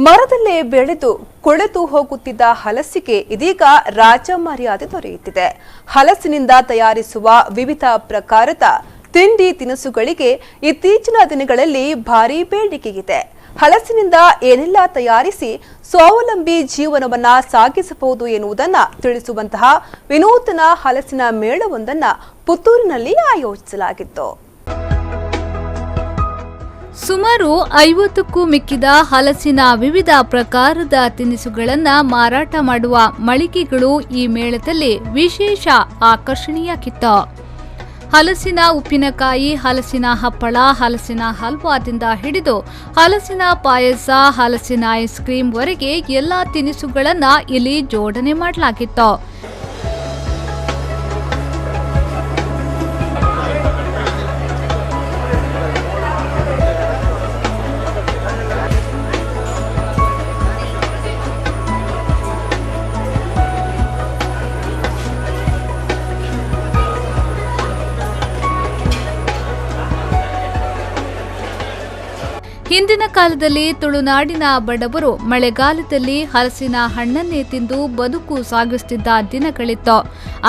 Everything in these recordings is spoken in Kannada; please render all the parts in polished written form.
ಮರದಲ್ಲೇ ಬೆಳೆದು ಕೊಳೆತು ಹೋಗುತ್ತಿದ್ದ ಹಲಸಿಗೆ ಇದೀಗ ರಾಜ ಮರ್ಯಾದೆ ದೊರೆಯುತ್ತಿದೆ. ಹಲಸಿನಿಂದ ತಯಾರಿಸುವ ವಿವಿಧ ಪ್ರಕಾರದ ತಿಂಡಿ ತಿನಿಸುಗಳಿಗೆ ಇತ್ತೀಚಿನ ದಿನಗಳಲ್ಲಿ ಭಾರೀ ಬೇಡಿಕೆಯಿದೆ. ಹಲಸಿನಿಂದ ಏನೆಲ್ಲ ತಯಾರಿಸಿ ಸ್ವಾವಲಂಬಿ ಜೀವನವನ್ನ ಸಾಗಿಸಬಹುದು ಎನ್ನುವುದನ್ನು ತಿಳಿಸುವಂತಹ ವಿನೂತನ ಹಲಸಿನ ಮೇಳವೊಂದನ್ನ ಪುತ್ತೂರಿನಲ್ಲಿ ಆಯೋಜಿಸಲಾಗಿತ್ತು. ಸುಮಾರು 50ಕ್ಕೂ ಮಿಕ್ಕಿದ ಹಲಸಿನ ವಿವಿಧ ಪ್ರಕಾರದ ತಿನಿಸುಗಳನ್ನು ಮಾರಾಟ ಮಾಡುವ ಮಳಿಗೆಗಳು ಈ ಮೇಳದಲ್ಲಿ ವಿಶೇಷ ಆಕರ್ಷಣೆಯಾಗಿತ್ತು. ಹಲಸಿನ ಉಪ್ಪಿನಕಾಯಿ, ಹಲಸಿನ ಹಪ್ಪಳ, ಹಲಸಿನ ಹಲ್ವಾದಿಂದ ಹಿಡಿದು ಹಲಸಿನ ಪಾಯಸ, ಹಲಸಿನ ಐಸ್ ಕ್ರೀಮ್ ವರೆಗೆ ಎಲ್ಲ ತಿನಿಸುಗಳನ್ನು ಇಲ್ಲಿ ಜೋಡಣೆ ಮಾಡಲಾಗಿತ್ತು. ಹಿಂದಿನ ಕಾಲದಲ್ಲಿ ತುಳುನಾಡಿನ ಬಡವರು ಮಳೆಗಾಲದಲ್ಲಿ ಹಲಸಿನ ಹಣ್ಣನ್ನೇ ತಿಂದು ಬದುಕು ಸಾಗಿಸುತ್ತಿದ್ದ ದಿನಗಳಿತ್ತು.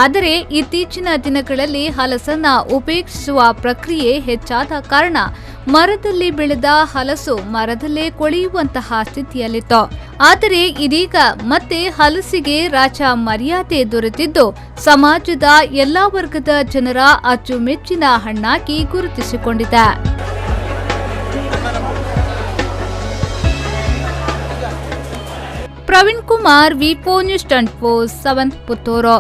ಆದರೆ ಇತ್ತೀಚಿನ ದಿನಗಳಲ್ಲಿ ಹಲಸನ್ನ ಉಪೇಕ್ಷಿಸುವ ಪ್ರಕ್ರಿಯೆ ಹೆಚ್ಚಾದ ಕಾರಣ ಮರದಲ್ಲಿ ಬೆಳೆದ ಹಲಸು ಮರದಲ್ಲೇ ಕೊಳೆಯುವಂತಹ ಸ್ಥಿತಿಯಲ್ಲಿತ್ತು. ಆದರೆ ಇದೀಗ ಮತ್ತೆ ಹಲಸಿಗೆ ರಾಜ ಮರ್ಯಾದೆ ದೊರೆತಿದ್ದು ಸಮಾಜದ ಎಲ್ಲಾ ವರ್ಗದ ಜನರ ಅಚ್ಚುಮೆಚ್ಚಿನ ಹಣ್ಣಾಗಿ ಗುರುತಿಸಿಕೊಂಡಿದೆ. ಪ್ರವೀಣ್ ಕುಮಾರ್, ವಿ4 ನ್ಯೂಸ್ 24/7 ಪುತ್ತೂರು.